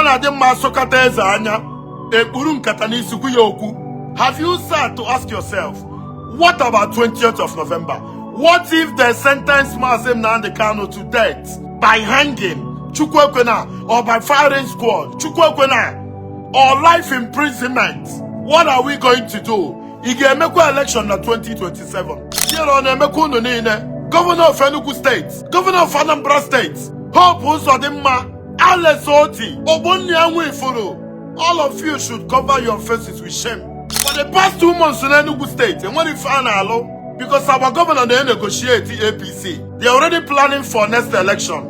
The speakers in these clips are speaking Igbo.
Ona de masokata eze anya. Ekpuru nkata n'isi kwu ya okwu. Have you sat to ask yourself, what about 20th of November? What if they sentence Mazi Nnamdi Kanu to death by hanging, Chukwuekwena, or by firing squad, Chukwuekwena, or life imprisonment? What are we going to do? Igemekwa election na 2027. Governor of Enugu State, Governor of Anambra State, Hope Uzodimma, Alex Oti, Ogbonnianwu Ifuru. All of you should cover your faces with shame. For the past 2 months in Enugu State, and when you find out, because our governor they negotiate the APC, they are already planning for next election.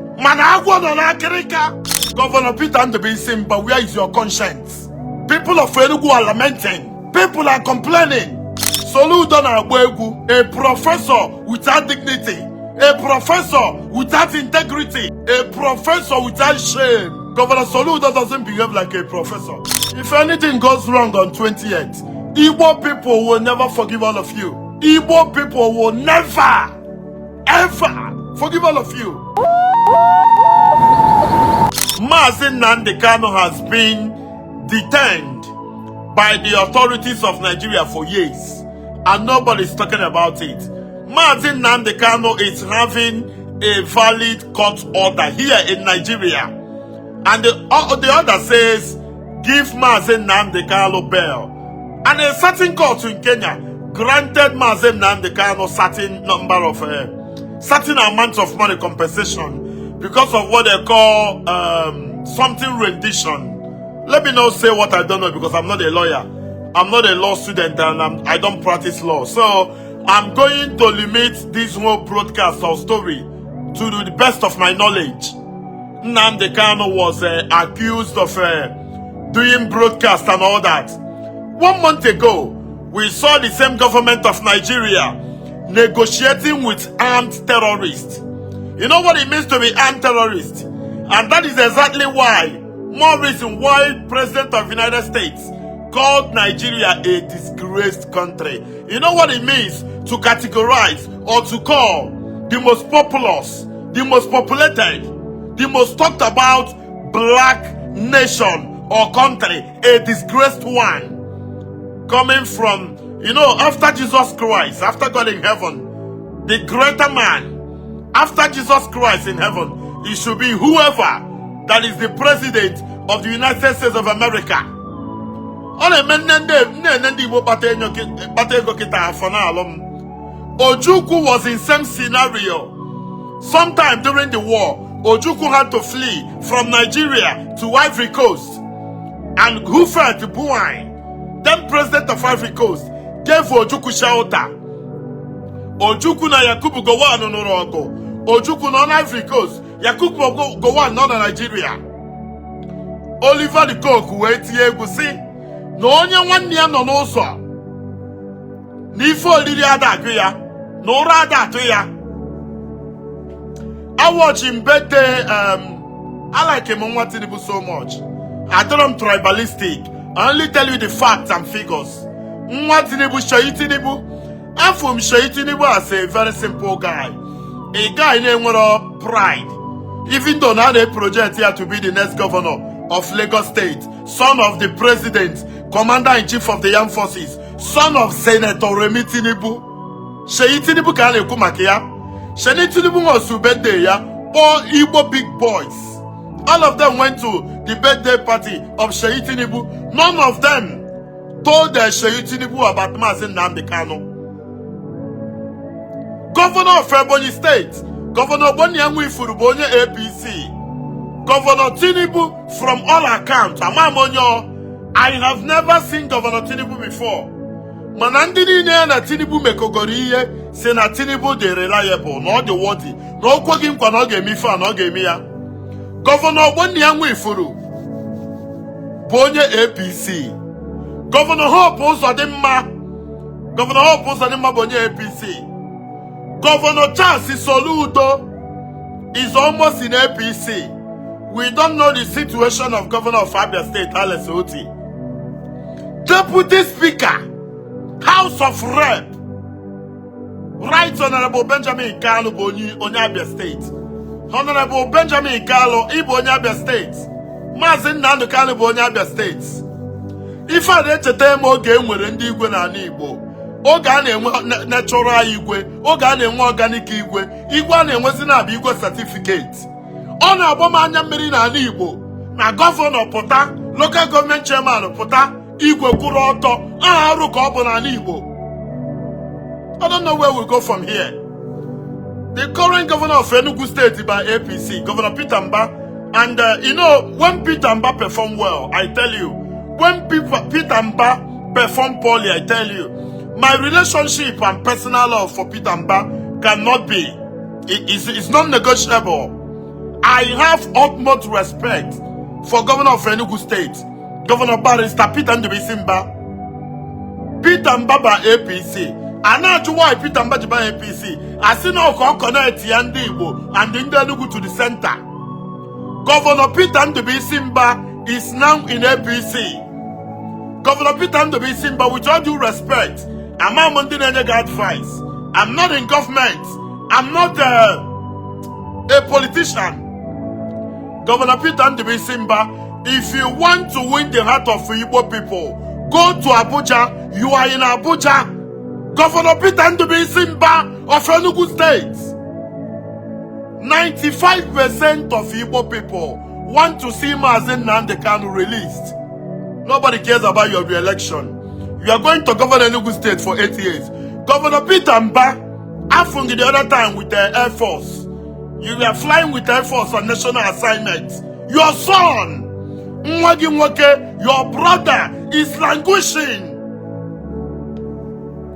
Governor Peter and the Basin, but where is your conscience? People of Enugu are lamenting. People are complaining. Soludona Agwegu, a professor without dignity, a professor without integrity, a professor without shame. Governor Soludo doesn't behave like a professor. If anything goes wrong on 20th, Igbo people will never forgive all of you. Igbo people will never, ever forgive all of you. Mazi Nnamdi Kanu has been detained by the authorities of Nigeria for years, and nobody's talking about it. Mazi Nnamdi Kanu is having a valid court order here in Nigeria, and the order says, give Mazi Nnamdi Kanu bail. And a certain court in Kenya granted Mazi Nnamdi Kanu certain number of, certain amount of money compensation because of what they call something rendition. Let me not say what I don't know because I'm not a lawyer. I'm not a law student and I don't practice law. So I'm going to limit this whole broadcast or story to the best of my knowledge. Nnamdi Kanu was accused of doing broadcast and all that. 1 month ago, we saw the same government of Nigeria negotiating with armed terrorists. You know what it means to be armed terrorist? And that is exactly why, more reason why President of the United States called Nigeria a disgraced country. You know what it means to categorize or to call the most populous, the most populated, the most talked about black nation or country a disgraced one? Coming from, you know, after Jesus Christ, after God in heaven, the greater man, after Jesus Christ in heaven, it should be whoever that is the president of the United States of America. Ojukwu was in same scenario. Sometime during the war, Ojukwu had to flee from Nigeria to Ivory Coast. And who fell to Buai? Then president of Ivory Coast gave Ojukwu shelter. Ojukwu na Yakubu Gowon no rogo. Ojukwu na Ivory Coast. Yakubu Gowon no Nigeria. Oliver the Coke wait egwu si na onye nwanne ya nọ n'ụzọ. N'ife olili ada agụ ya, na ụra ada atụ ya. I watch him birthday. I like him on Tinubu so much. I don't am tribalistic. I only tell you the facts and figures. Tinubu Sheyi Tinubu. I'm from Sheyi Tinubu as a very simple guy. A guy named pride. Even though now they project here to be the next governor of Lagos State, son of the president, commander-in-chief of the armed forces, son of Senator Remi Tinubu. Sheyi Tinubu can you come here? Sheyi Tinubu was to birthday, yeah? All Igbo big boys. All of them went to the birthday party of Sheyi Tinubu. None of them told Sheyi Tinubu about Mazi Nnamdi Kanu. Governor of Ebonyi State, Governor Ogbonnianwu Ifuru Bonye APC, Governor Tinubu from all accounts, Amamonyo, I have never seen Governor Tinubu before. Manandini na Tinubu mekogoriye, say na Tinubu de reliable, not the worthy. No kwagim kwa no gemi fa, no gemi ya. Governor Ogbonnianwu Ifuru Bonye APC. Governor Hope Uzodimma Bonye APC. Governor Charles Soludo is almost in APC. We don't know the situation of Governor of Abia State, Alex Oti. Deputy Speaker, House of Rep, Right Honorable Benjamin Kanu Abia State. Honorable Benjamin Kalo, Igbo Abia State. Mazi Nnamdi Kanu bụ onye Abia State. Ife a na-echeta eme oge enwere ndị igwe n'ala Igbo. Oge a na-enwe natural igwe, oge a na-enwe organic igwe, igwe a na-enwezi na-abụ igwe certificate. Ọ na-agba m anya mmiri n'ala Igbo na gọvanọ pụta, local government chairman pụta, igwe kwụrụ ọtọ, aha arụ ka ọ bụ n'ala Igbo. I don't know where we'll go from here. The current governor of Enugu State by APC, Governor Peter Mba, and you know, when Peter Mba perform well, I tell you, when Peter Mba perform poorly, I tell you, my relationship and personal love for Peter Mba cannot be. It's not negotiable. I have utmost respect for Governor of Enugu State, Governor Barrister Peter Nnamdi Kanu. Peter Mba by APC. And now to why Peter Mba by APC. I see now connect Yandi Igbo and Enugu to the center. Governor Peter Nnamdi Kanu is now in APC. Governor Peter Nnamdi Kanu, with all due respect, I'm not Monday advice. I'm not in government. I'm not a politician. Governor Peter Nnamdi Kanu, if you want to win the heart of Igbo people, go to Abuja. You are in Abuja. Governor Peter Nnamdi Kanu of Enugu State. 95% of Igbo people want to see Mazi Nnamdi Kanu released. Nobody cares about your re-election. You are going to govern Enugu State for 8 years. Governor Peter Mba, happened the other time with the Air Force. You were flying with Air Force on national assignments. Your son, Nwagi Nwoke, your brother, is languishing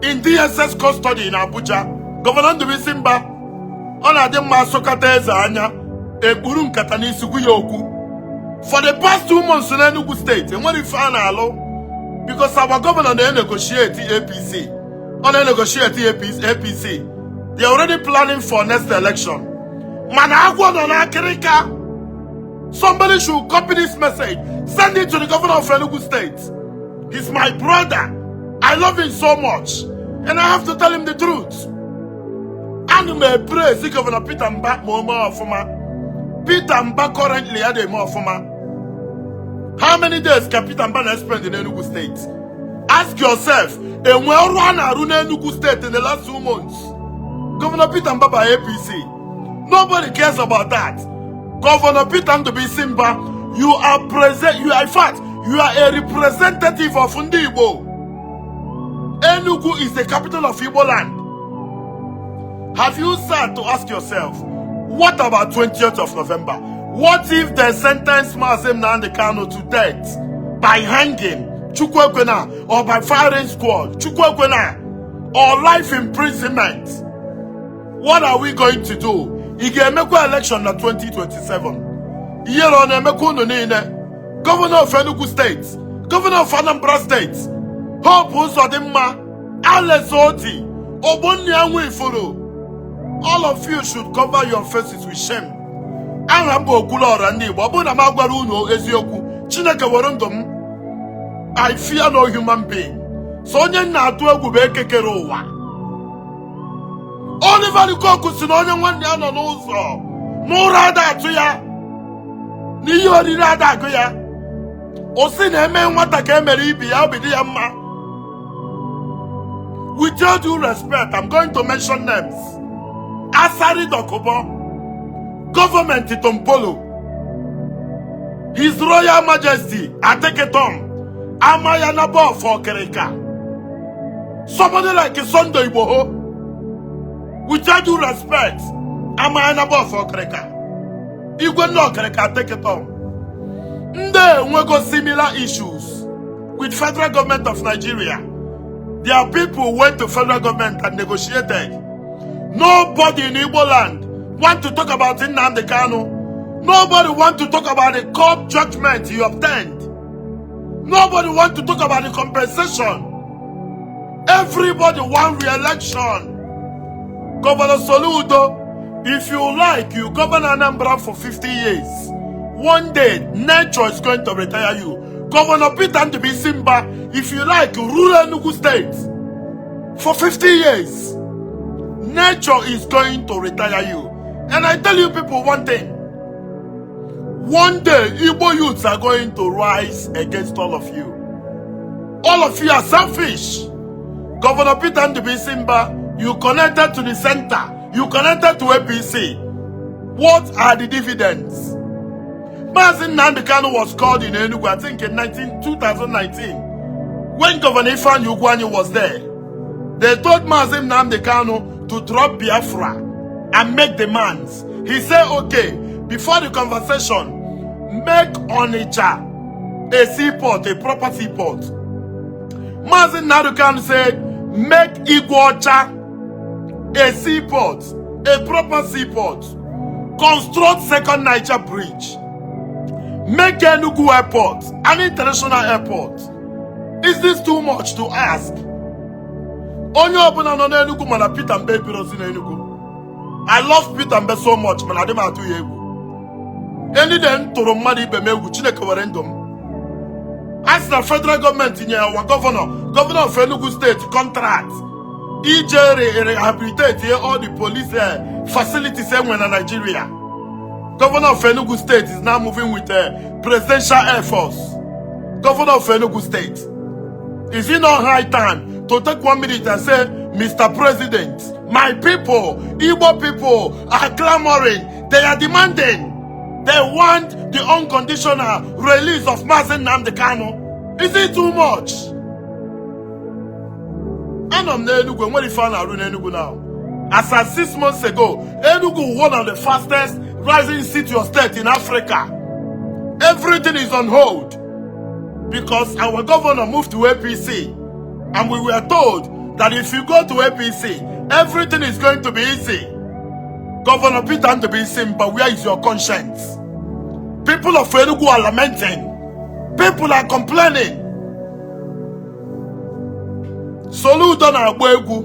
in DSS custody in Abuja. Governor Nnamdi Kanu, Ona de masokata eze anya ekpuru nkata n'isugu ya okwu. For the past 2 months in Enugu State, enwere ife a na-alụ because our governor na-negotiate APC. Ọ na-negotiate APC. They are already planning for next election. Mana agwọ nọ n'akịrịka. Somebody should copy this message. Send it to the governor of Enugu State. He's my brother. I love him so much. And I have to tell him the truth. And may praise the Governor Peter Mba more ofuma. Peter Mba currently had a more ofuma. How many days can Peter Mba spend in Enugu State? Ask yourself, and where run Enugu State in the last 2 months? Governor Peter Mba by APC. Nobody cares about that. Governor Peter Nnamdi Kanu, you are in fact, you are a representative of Igbo. Enugu is the capital of Igbo land. Have you sat to ask yourself, what about 20th of November? What if they sentence Mazi Nnamdi Kanu to death by hanging, Chukwuekwena, or by firing squad, Chukwuekwena, or life imprisonment? What are we going to do? Igemekwa election in 2027. Here on Emekuno, Governor of Enugu State, Governor of Anambra State, Hope Uzodimma, Alex Oti, Ogbonnianwu Ifuru. All of you should cover your faces with shame. Okwuluora ndị Igbo, ọ bụrụ na m agwara unu eziokwu, Chineke were ndụ m. I fear no human being. So onye na-atụ egwu bụ ekekere ụwa. Oliver Ikoku si na onye nwanne ya nọ n'ụzọ, n'ụra ada atụ ya, n'ihe oriri ada agụ ya. O si na eme nwata ka emere ibi ya, obi dị ya mma. With all due respect, I'm going to mention names. Asari Dokubo, Government Itompolo, His Royal Majesty Ateketom, Amayanabo for Kereka. Somebody like Sunday Igboho, with all due respect, Amayanabo for Kereka. Igwe no Kereka Ateketom. We got similar issues with federal government of Nigeria. There are people who went to federal government and negotiated. Nobody in Igbo land want to talk about Nnamdi Kanu. Nobody want to talk about the court judgment he obtained. Nobody want to talk about the compensation. Everybody want re-election. Governor Soludo, if you like, you govern Anambra for 50 years. One day, nature is going to retire you. Governor Peter Nnamdi Kanu, if you like, rule Enugu State for 50 years. Nature is going to retire you. And I tell you people one thing. One day, Igbo youths are going to rise against all of you. All of you are selfish. Governor Peter Nnamdi Simba, you connected to the center. You connected to APC. What are the dividends? Mazi Nnamdi Kanu was called in Enugu, I think in 2019. When Governor Ifeanyi Ugwuanyi was there, they told Mazi Nnamdi Kanu to drop Biafra and make demands. He said, okay, before the conversation, make Onitsha a seaport, a proper seaport. Mazi Nnamdi Kanu said, make Igbocha a seaport, a proper seaport. Construct second Niger bridge. Make Enugu airport an international airport. Is this too much to ask? Onye obuna no Enugu mana Peter Mbe birozi na Enugu. I love Peter Mbe so much, man. I didn't have to hear you. Any then to Romani Bemegu, Chineke Warendom. As the federal government in our governor of Enugu State contract, EJ rehabilitate all the police facilities in Nigeria. Governor of Enugu State is now moving with presidential air force. Governor of Enugu State. Is it not high time to take 1 minute and say, Mr. President, my people, Igbo people are clamoring, they are demanding, they want the unconditional release of Mazi Nnamdi Kanu. Is it too much? And I'm Enugu, and what if I am in Enugu now? As of 6 months ago, Enugu, one of the fastest rising city or state in Africa. Everything is on hold because our governor moved to APC, and we were told that if you go to APC, everything is going to be easy. Governor Peter Nnamdi Simba, where is your conscience? People of Enugu are lamenting. People are complaining. Soludo Agboegu,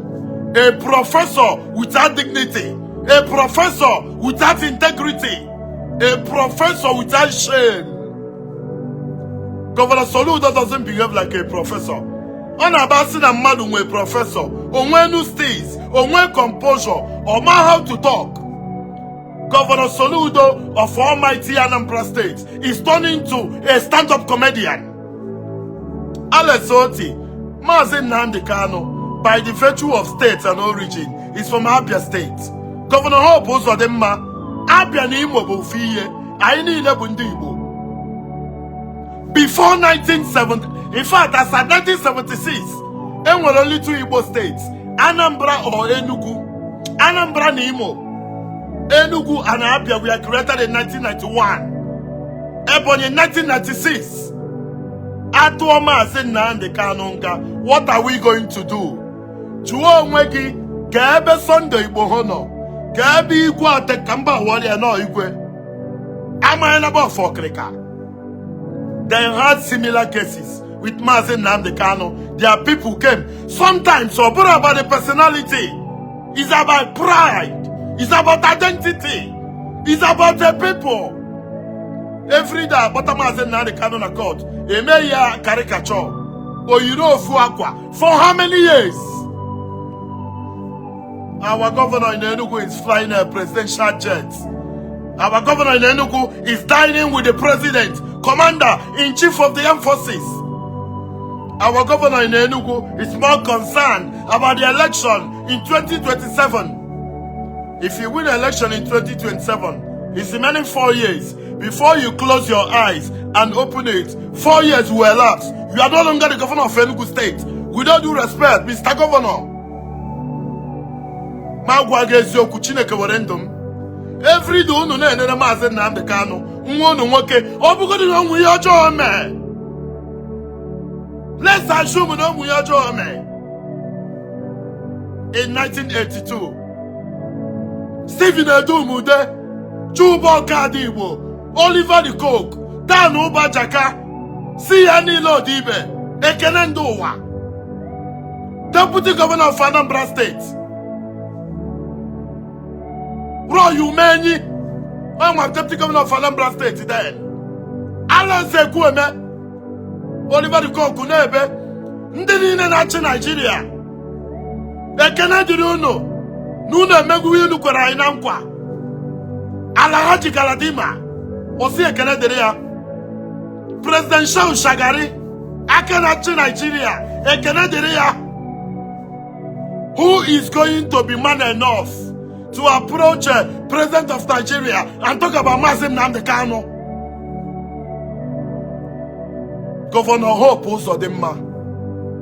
a professor without dignity, a professor without integrity, a professor without shame. Governor Soludo doesn't behave like a professor. On Abasin and Madum, a professor, Onwenu stays, Onwen composure, or man how to talk. Governor Soludo of Almighty Anambra State is turning to a stand-up comedian. Alex Oti, Mazi Nnamdi Kanu, by the virtue of state and origin, is from Abia State. Governor Hope Uzodimma, Abia ni Imo Bofiye, Aini Ilebundi Igbo. Before 1970, in fact, as at 1976, there were only 2 Igbo states, Anambra or Enugu. Anambra ni Imo. Enugu and Abia were created in 1991. Ebonyi in 1996. Atuo Mazi Nnamdi Kanu, what are we going to do? Chuo Nwegi, Gebe Sunday Igbo Hono, Gebe Igwe Ate Kamba Warrior no Igwe. Amayana for Krika. They had similar cases with Mazi Nnamdi Kanu. Their people came. Sometimes, so about the personality. It's about pride. It's about identity. It's about the people. Every day, but Mazi Nnamdi Kanu na court. A mayor caricature. Or you know Fuakwa. For how many years? Our governor in Enugu is flying a presidential jet. Our governor in Enugu is dining with the president, commander-in-chief of the armed forces. Our governor in Enugu is more concerned about the election in 2027. If you win the election in 2027, it's remaining 4 years. Before you close your eyes and open it, 4 years will elapse. You are no longer the governor of Enugu State. With all due respect, Mr. Governor. Every day, no Mazi Nnamdi Kanu. Let's assume no in 1982. Stephen Edumude, Chubo Kadibo, Oliver the Coke, Danu Bajaka, Siani Lodibe, Ekenendowa, Deputy Governor of Anambra State. Bro, you many. I'm a Deputy Governor of Anambra State then. Alan Sekueme, Oliver the Coke, Nebe, Ndini Nachi Nigeria. Ekenendono. Nuna Meguinu Kwara Inankwa Alahaji Galadima Osi ekene dere ya. President Shehu Shagari, Akenachi Nigeria, ekene dere ya. Who is going to be man enough to approach President of Nigeria and talk about Mazi Nnamdi Kanu? Governor Hope Uzodimma,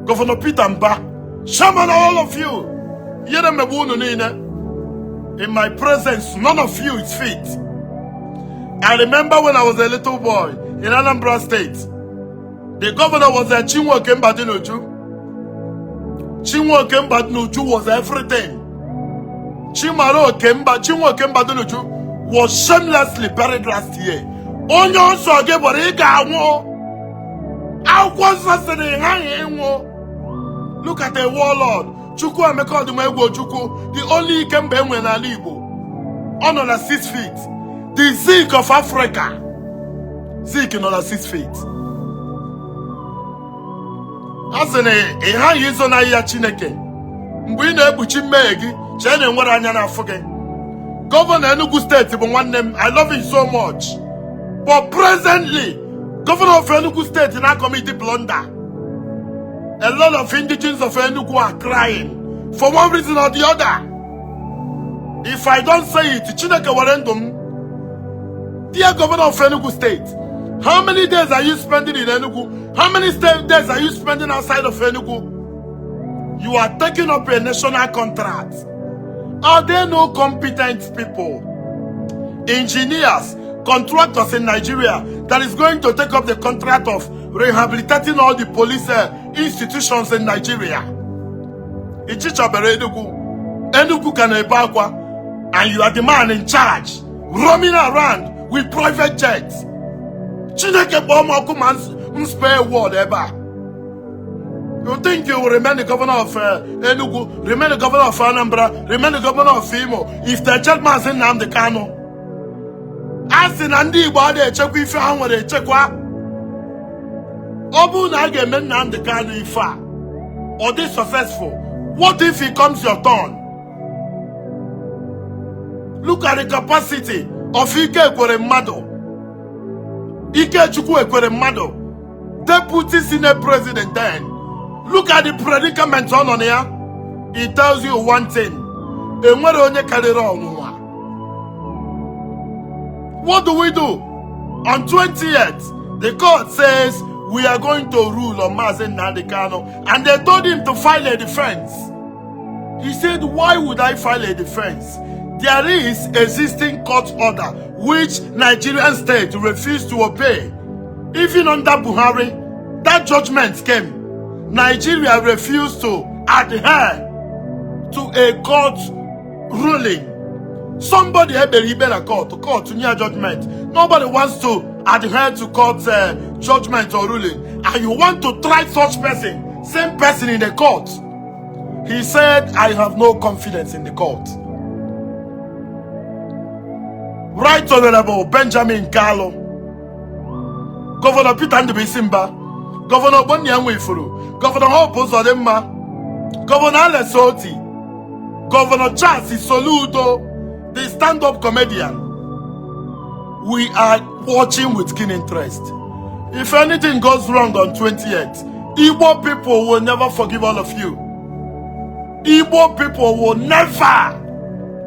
Governor Peter Mba, Shaman, all of you. In my presence, none of you is fit. I remember when I was a little boy in Anambra State, the governor was Chinua Kembadinuju. Chinua Kembadinuju was everything. Chinua Kembadinuju was shamelessly buried last year. Onyo so ge boriga wo. Look at the warlord. Chukwu Emeka Odumegwu Chukwu, the only Ikembe enwe na Igbo. On 6 feet. The Zeke of Africa. Zeke on 6 feet. Asene, ha yizo na ya Chineke. Mgbe ina ebuchi mmegi, chene nwere anya na afuge. Governor Enugu State bụ nwanne m, I love him so much. But presently, Governor of Enugu State in our committee blunder. A lot of indigenes of Enugu are crying for one reason or the other. If I don't say it, Chineke warendum. Dear Governor of Enugu State, how many days are you spending in Enugu? How many days are you spending outside of Enugu? You are taking up a national contract. Are there no competent people, engineers, contractors in Nigeria that is going to take up the contract of rehabilitating all the police institutions in Nigeria? Enugu Kanebakwa, and you are the man in charge, roaming around with private jets. Chineke Bomo spare word ever. You think you will remain the governor of Enugu, remain the governor of Anambra, remain the governor of Imo if the jet Mazi Nnamdi Kanu? As in Andi Igbo chekwa ife ha nwere chekwa. Obu na ga eme Nnamdi Kanu ife or this successful. What if it comes your turn? Look at the capacity of Ike Ekwere Mmadụ. Ike Chukwu Ekwere Mmadụ, Deputy Senate President then. Look at the predicament on here. It tells you one thing. Enwere onye karịrị ọnwụnwa. What do we do? On 20th, the court says we are going to rule on Mazi Nnamdi Kanu, and they told him to file a defense. He said, why would I file a defense? There is existing court order which Nigerian state refused to obey. Even under Buhari, that judgment came. Nigeria refused to adhere to a court ruling. Somebody had a court to near judgment. Nobody wants to adhere to court judgment or ruling. And you want to try such person, same person in the court. He said, I have no confidence in the court. Right Honorable Benjamin Kalu, Governor Peter Ndubisi, Governor Bonyanwifuru, Governor Hope Uzodimma, Governor Alex Oti, Governor Charles Soludo, the stand-up comedian. We are watching with keen interest. If anything goes wrong on 20th, Igbo people will never forgive all of you. Igbo people will never,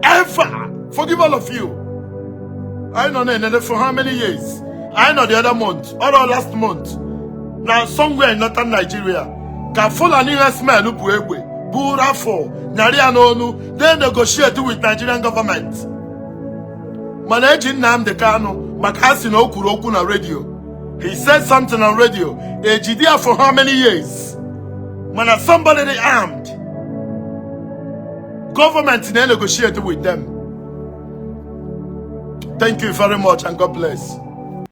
ever forgive all of you. I don't know for how many years. I know the other month, or last month. Now somewhere in northern Nigeria, Fulani smell Burafo, Narianonu, they negotiate with Nigerian government. Managing Nnamdi Kanu, Makasino Okuroku na radio. He said something on radio. A GDR for how many years? When somebody they armed, government they negotiate with them. Thank you very much and God bless.